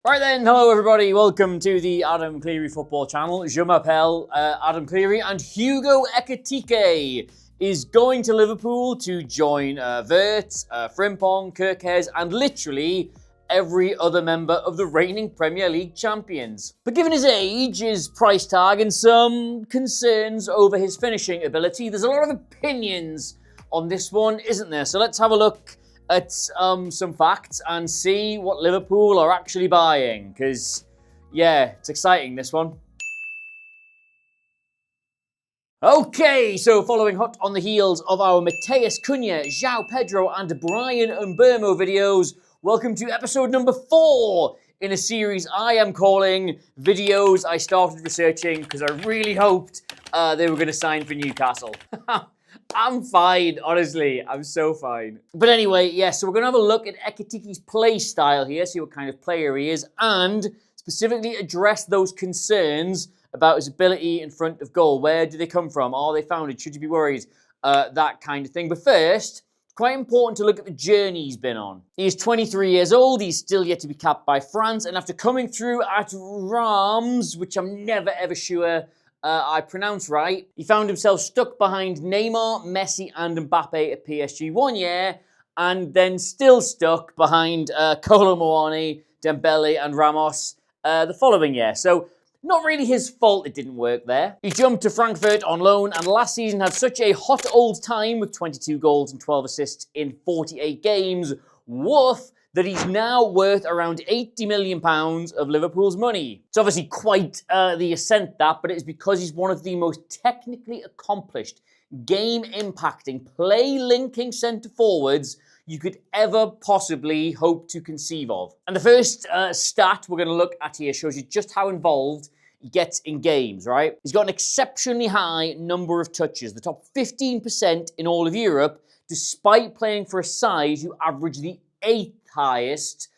Right then, hello everybody, welcome to the Adam Clery football channel. Je m'appelle Adam Clery, and Hugo Ekitike is going to Liverpool to join Wirtz, Frimpong, Kirkes, and literally every other member of the reigning Premier League champions. But given his age, his price tag, and some concerns over his finishing ability, there's a lot of opinions on this one, isn't there? So let's have a look at some facts and see what Liverpool are actually buying. Because, yeah, it's exciting, this one. Okay, so following hot on the heels of our Mateus Cunha, João Pedro, and Brian Mbermo videos, welcome to episode number 4 in a series I am calling Videos I Started Researching because I really hoped they were going to sign for Newcastle. I'm fine, honestly. I'm so fine. But anyway, yeah, so we're going to have a look at Ekitike's play style here, see what kind of player he is, and specifically address those concerns about his ability in front of goal. Where do they come from? Are they founded? Should you be worried? That kind of thing. But first, it's quite important to look at the journey he's been on. He's 23 years old. He's still yet to be capped by France. And after coming through at Reims, which I'm never ever sure I pronounce right, he found himself stuck behind Neymar, Messi, and Mbappe at PSG 1 year, and then still stuck behind Kolo Muani, Dembele, and Ramos the following year. So not really his fault it didn't work there. He jumped to Frankfurt on loan, and last season had such a hot old time with 22 goals and 12 assists in 48 games. Woof! That he's now worth around £80 million of Liverpool's money. It's obviously quite the ascent, that, but it is because he's one of the most technically accomplished, game-impacting, play-linking centre-forwards you could ever possibly hope to conceive of. And the first stat we're going to look at here shows you just how involved he gets in games, right? He's got an exceptionally high number of touches, the top 15% in all of Europe, despite playing for a side who average the 8th highest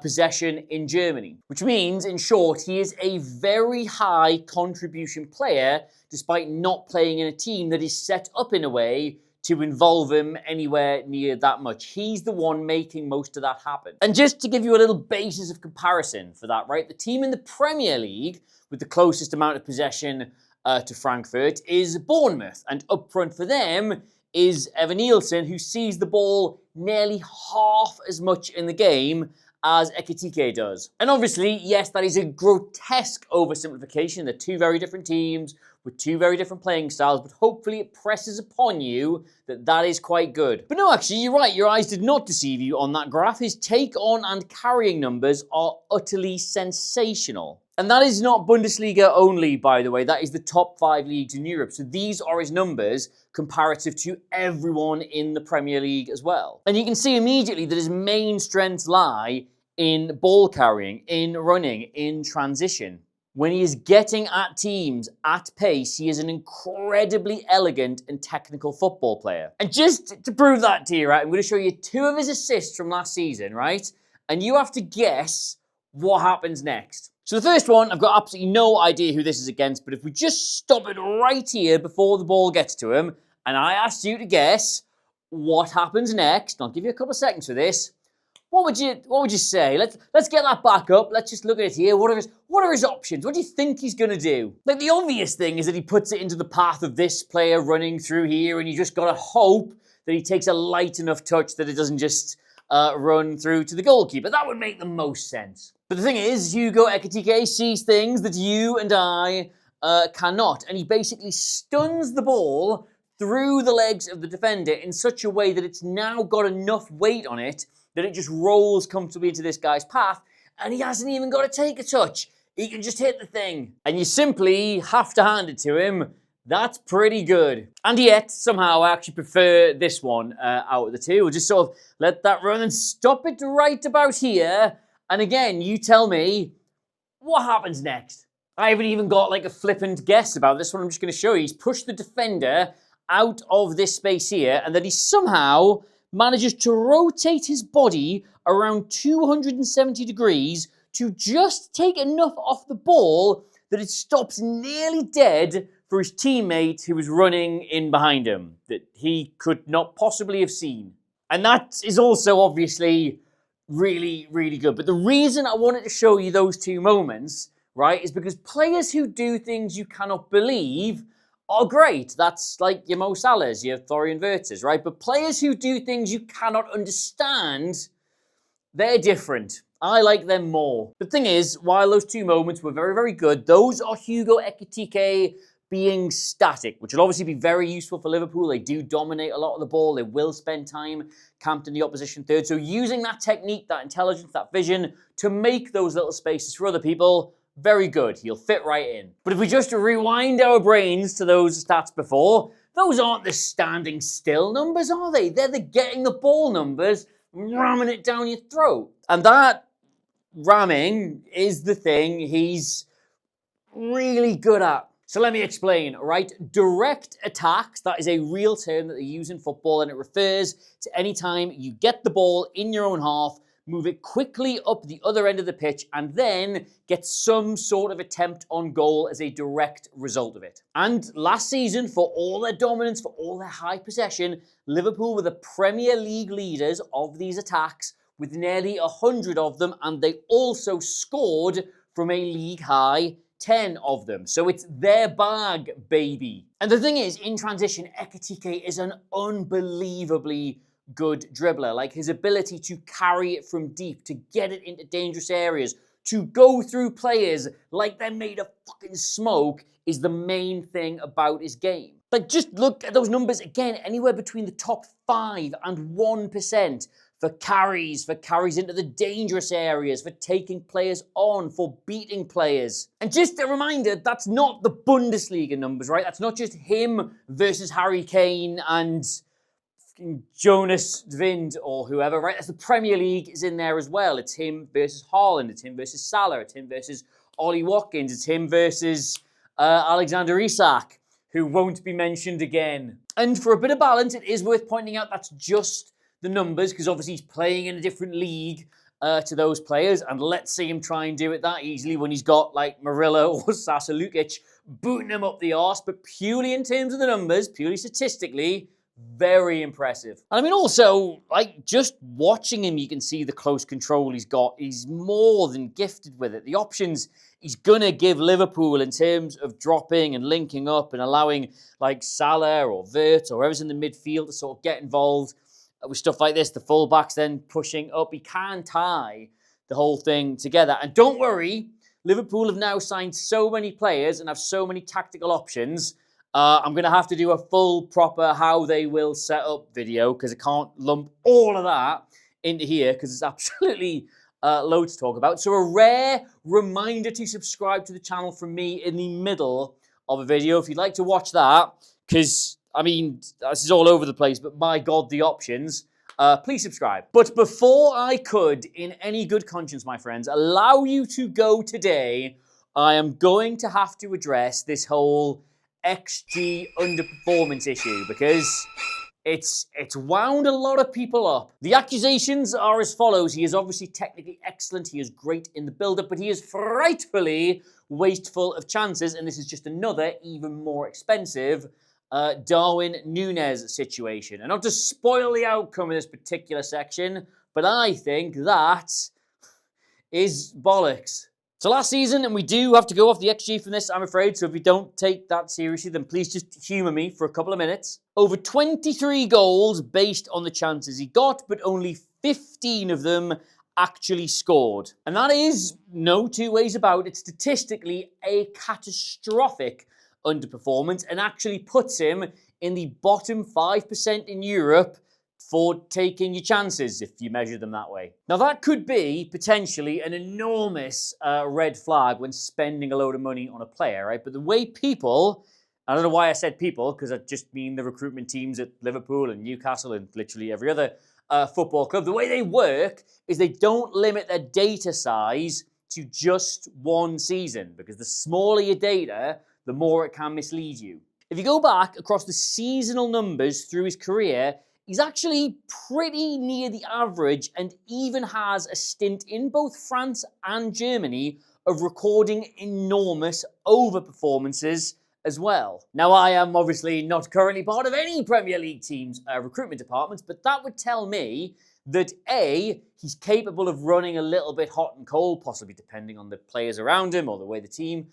possession in Germany. Which means, in short, he is a very high contribution player despite not playing in a team that is set up in a way to involve him anywhere near that much. He's the one making most of that happen. And just to give you a little basis of comparison for that, right? The team in the Premier League with the closest amount of possession to Frankfurt is Bournemouth. And up front for them is Evan Nielsen, who sees the ball nearly half as much in the game as Ekitike does. And obviously, yes, that is a grotesque oversimplification. They're two very different teams with two very different playing styles, but hopefully it presses upon you that that is quite good. But no, actually, you're right. Your eyes did not deceive you on that graph. His take on and carrying numbers are utterly sensational. And that is not Bundesliga only, by the way. That is the top 5 leagues in Europe. So these are his numbers comparative to everyone in the Premier League as well. And you can see immediately that his main strengths lie in ball carrying, in running, in transition. When he is getting at teams at pace, he is an incredibly elegant and technical football player. And just to prove that to you, right, I'm going to show you 2 of his assists from last season, right? And you have to guess what happens next. So the first one, I've got absolutely no idea who this is against, but if we just stop it right here before the ball gets to him, and I asked you to guess what happens next, and I'll give you a couple of seconds for this, what would you say? Let's get that back up. Let's just look at it here. What are his options? What do you think he's going to do? Like, the obvious thing is that he puts it into the path of this player running through here, and you just got to hope that he takes a light enough touch that it doesn't just run through to the goalkeeper. That would make the most sense. But the thing is, Hugo Ekitike sees things that you and I cannot. And he basically stuns the ball through the legs of the defender in such a way that it's now got enough weight on it that it just rolls comfortably into this guy's path. And he hasn't even got to take a touch. He can just hit the thing. And you simply have to hand it to him. That's pretty good. And yet, somehow, I actually prefer this one out of the two. We'll just sort of let that run and stop it right about here. And again, you tell me, what happens next? I haven't even got like a flippant guess about this one. I'm just going to show you. He's pushed the defender out of this space here, and then he somehow manages to rotate his body around 270 degrees to just take enough off the ball that it stops nearly dead for his teammate who was running in behind him, that he could not possibly have seen. And that is also obviously really, really good. But the reason I wanted to show you those two moments, right, is because players who do things you cannot believe are great. That's like your Mo Salahs, your Florian Wirtzes, right? But players who do things you cannot understand, they're different. I like them more. The thing is, while those two moments were very, very good, those are Hugo Ekitike being static, which will obviously be very useful for Liverpool. They do dominate a lot of the ball. They will spend time camped in the opposition third. So using that technique, that intelligence, that vision to make those little spaces for other people, very good. He'll fit right in. But if we just rewind our brains to those stats before, those aren't the standing still numbers, are they? They're the getting the ball numbers, ramming it down your throat. And that ramming is the thing he's really good at. So let me explain, right? Direct attacks, that is a real term that they use in football, and it refers to any time you get the ball in your own half, move it quickly up the other end of the pitch, and then get some sort of attempt on goal as a direct result of it. And last season, for all their dominance, for all their high possession, Liverpool were the Premier League leaders of these attacks with nearly 100 of them, and they also scored from a league high 10 of them. So it's their bag, baby. And the thing is, in transition, Ekitike is an unbelievably good dribbler. Like, his ability to carry it from deep, to get it into dangerous areas, to go through players like they're made of fucking smoke is the main thing about his game. Like, just look at those numbers again, anywhere between the top 5 and 1%. For carries into the dangerous areas, for taking players on, for beating players. And just a reminder, that's not the Bundesliga numbers, right? That's not just him versus Harry Kane and Jonas Wind or whoever, right? That's the Premier League is in there as well. It's him versus Haaland, it's him versus Salah, it's him versus Ollie Watkins, it's him versus Alexander Isak, who won't be mentioned again. And for a bit of balance, it is worth pointing out that's just the numbers, because obviously he's playing in a different league to those players, and let's see him try and do it that easily when he's got like Marilla or Sasa Lukic booting him up the arse. But purely in terms of the numbers, purely statistically, very impressive. And I mean, also, like, just watching him, you can see the close control he's got. He's more than gifted with it. The options he's gonna give Liverpool in terms of dropping and linking up and allowing like Salah or Wirtz or whoever's in the midfield to sort of get involved with stuff like this, the fullbacks then pushing up. He can tie the whole thing together. And don't worry, Liverpool have now signed so many players and have so many tactical options. I'm going to have to do a full, proper how they will set up video, because I can't lump all of that into here, because it's absolutely loads to talk about. So a rare reminder to subscribe to the channel from me in the middle of a video if you'd like to watch that, because I mean, this is all over the place, but my God, the options. Please subscribe. But before I could, in any good conscience, my friends, allow you to go today, I am going to have to address this whole XG underperformance issue, because it's wound a lot of people up. The accusations are as follows. He is obviously technically excellent. He is great in the build-up, but he is frightfully wasteful of chances, and this is just another, even more expensive Darwin Núñez situation. And not to spoil the outcome in this particular section, but I think that is bollocks. So last season, and we do have to go off the XG from this, I'm afraid, so if you don't take that seriously, then please just humour me for a couple of minutes. Over 23 goals based on the chances he got, but only 15 of them actually scored. And that is, no two ways about it, statistically a catastrophic underperformance, and actually puts him in the bottom 5% in Europe for taking your chances, if you measure them that way. Now, that could be potentially an enormous red flag when spending a load of money on a player, right? But the way people, I don't know why I said people, because I just mean the recruitment teams at Liverpool and Newcastle and literally every other football club, the way they work is they don't limit their data size to just one season, because the smaller your data, the more it can mislead you. If you go back across the seasonal numbers through his career, he's actually pretty near the average, and even has a stint in both France and Germany of recording enormous overperformances as well. Now, I am obviously not currently part of any Premier League team's recruitment departments, but that would tell me that A, he's capable of running a little bit hot and cold, possibly depending on the players around him or the way the team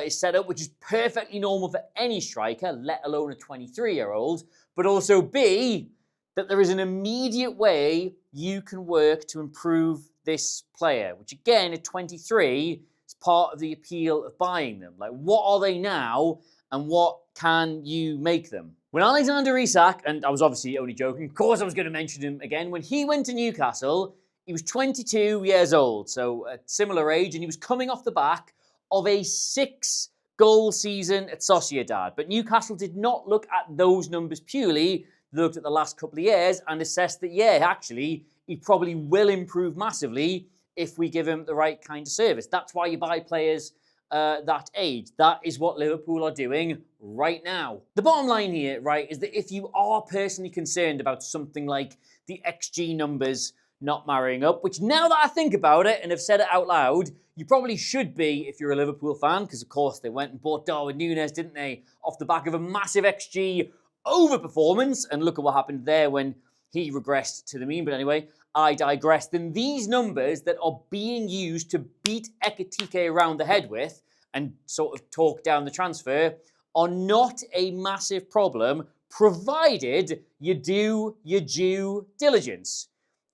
is set up, which is perfectly normal for any striker, let alone a 23-year-old. But also B, that there is an immediate way you can work to improve this player, which again, at 23, is part of the appeal of buying them. Like, what are they now and what can you make them? When Alexander Isak, and I was obviously only joking, of course I was going to mention him again, when he went to Newcastle, he was 22 years old, so a similar age, and he was coming off the back of a 6-goal season at Sociedad. But Newcastle did not look at those numbers purely. They looked at the last couple of years and assessed that, yeah, actually, he probably will improve massively if we give him the right kind of service. That's why you buy players that age. That is what Liverpool are doing right now. The bottom line here, right, is that if you are personally concerned about something like the XG numbers not marrying up, which now that I think about it and have said it out loud, you probably should be if you're a Liverpool fan, because of course they went and bought Darwin Núñez, didn't they, off the back of a massive XG overperformance, and look at what happened there when he regressed to the mean. But anyway, I digress. Then these numbers that are being used to beat Ekitike around the head with and sort of talk down the transfer are not a massive problem, provided you do your due diligence.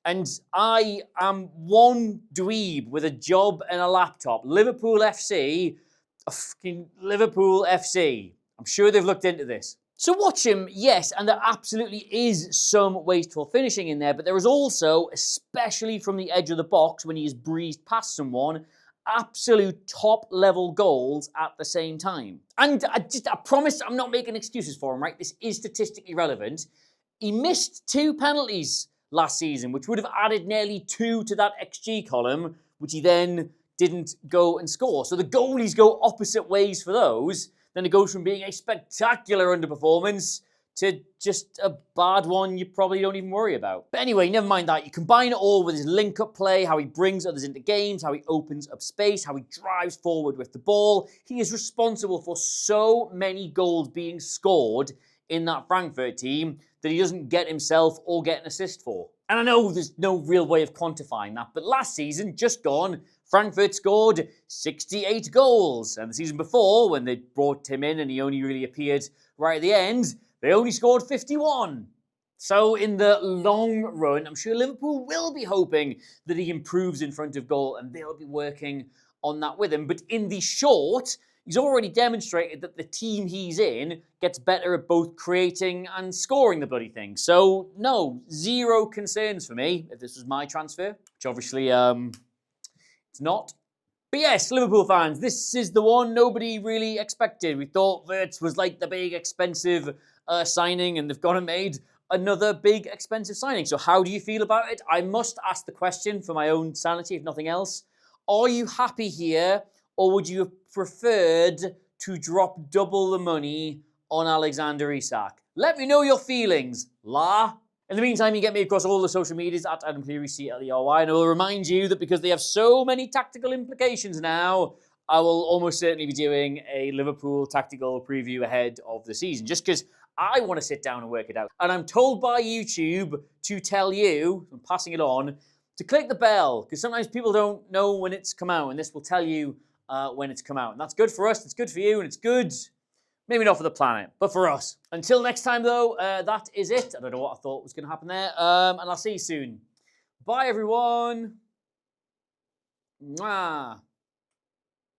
And I am one dweeb with a job and a laptop. Liverpool FC, fucking Liverpool FC. I'm sure they've looked into this. So watch him, yes, and there absolutely is some wasteful finishing in there, but there is also, especially from the edge of the box when he has breezed past someone, absolute top-level goals at the same time. And I promise I'm not making excuses for him, right? This is statistically relevant. He missed 2 penalties last season, which would have added nearly 2 to that XG column, which he then didn't go and score. So the goalies go opposite ways for those. Then it goes from being a spectacular underperformance to just a bad one you probably don't even worry about. But anyway, never mind that. You combine it all with his link-up play, how he brings others into games, how he opens up space, how he drives forward with the ball. He is responsible for so many goals being scored in that Frankfurt team that he doesn't get himself or get an assist for. And I know there's no real way of quantifying that, but last season, just gone, Frankfurt scored 68 goals. And the season before, when they brought him in and he only really appeared right at the end, they only scored 51. So in the long run, I'm sure Liverpool will be hoping that he improves in front of goal and they'll be working on that with him. But in the short, he's already demonstrated that the team he's in gets better at both creating and scoring the bloody thing. So no, zero concerns for me if this was my transfer, which obviously it's not. But yes, Liverpool fans, this is the one nobody really expected. We thought Wirtz was like the big expensive signing, and they've gone and made another big expensive signing. So how do you feel about it? I must ask the question for my own sanity, if nothing else. Are you happy here, or would you have preferred to drop double the money on Alexander Isak? Let me know your feelings, la. In the meantime, you get me across all the social medias at Adam Clery, CLERY, and I will remind you that because they have so many tactical implications now, I will almost certainly be doing a Liverpool tactical preview ahead of the season, just because I want to sit down and work it out. And I'm told by YouTube to tell you, I'm passing it on, to click the bell, because sometimes people don't know when it's come out, and this will tell you when it's come out. And that's good for us, it's good for you, and it's good, maybe not for the planet, but for us. Until next time, though, that is it. I don't know what I thought was going to happen there, and I'll see you soon. Bye, everyone. Mwah.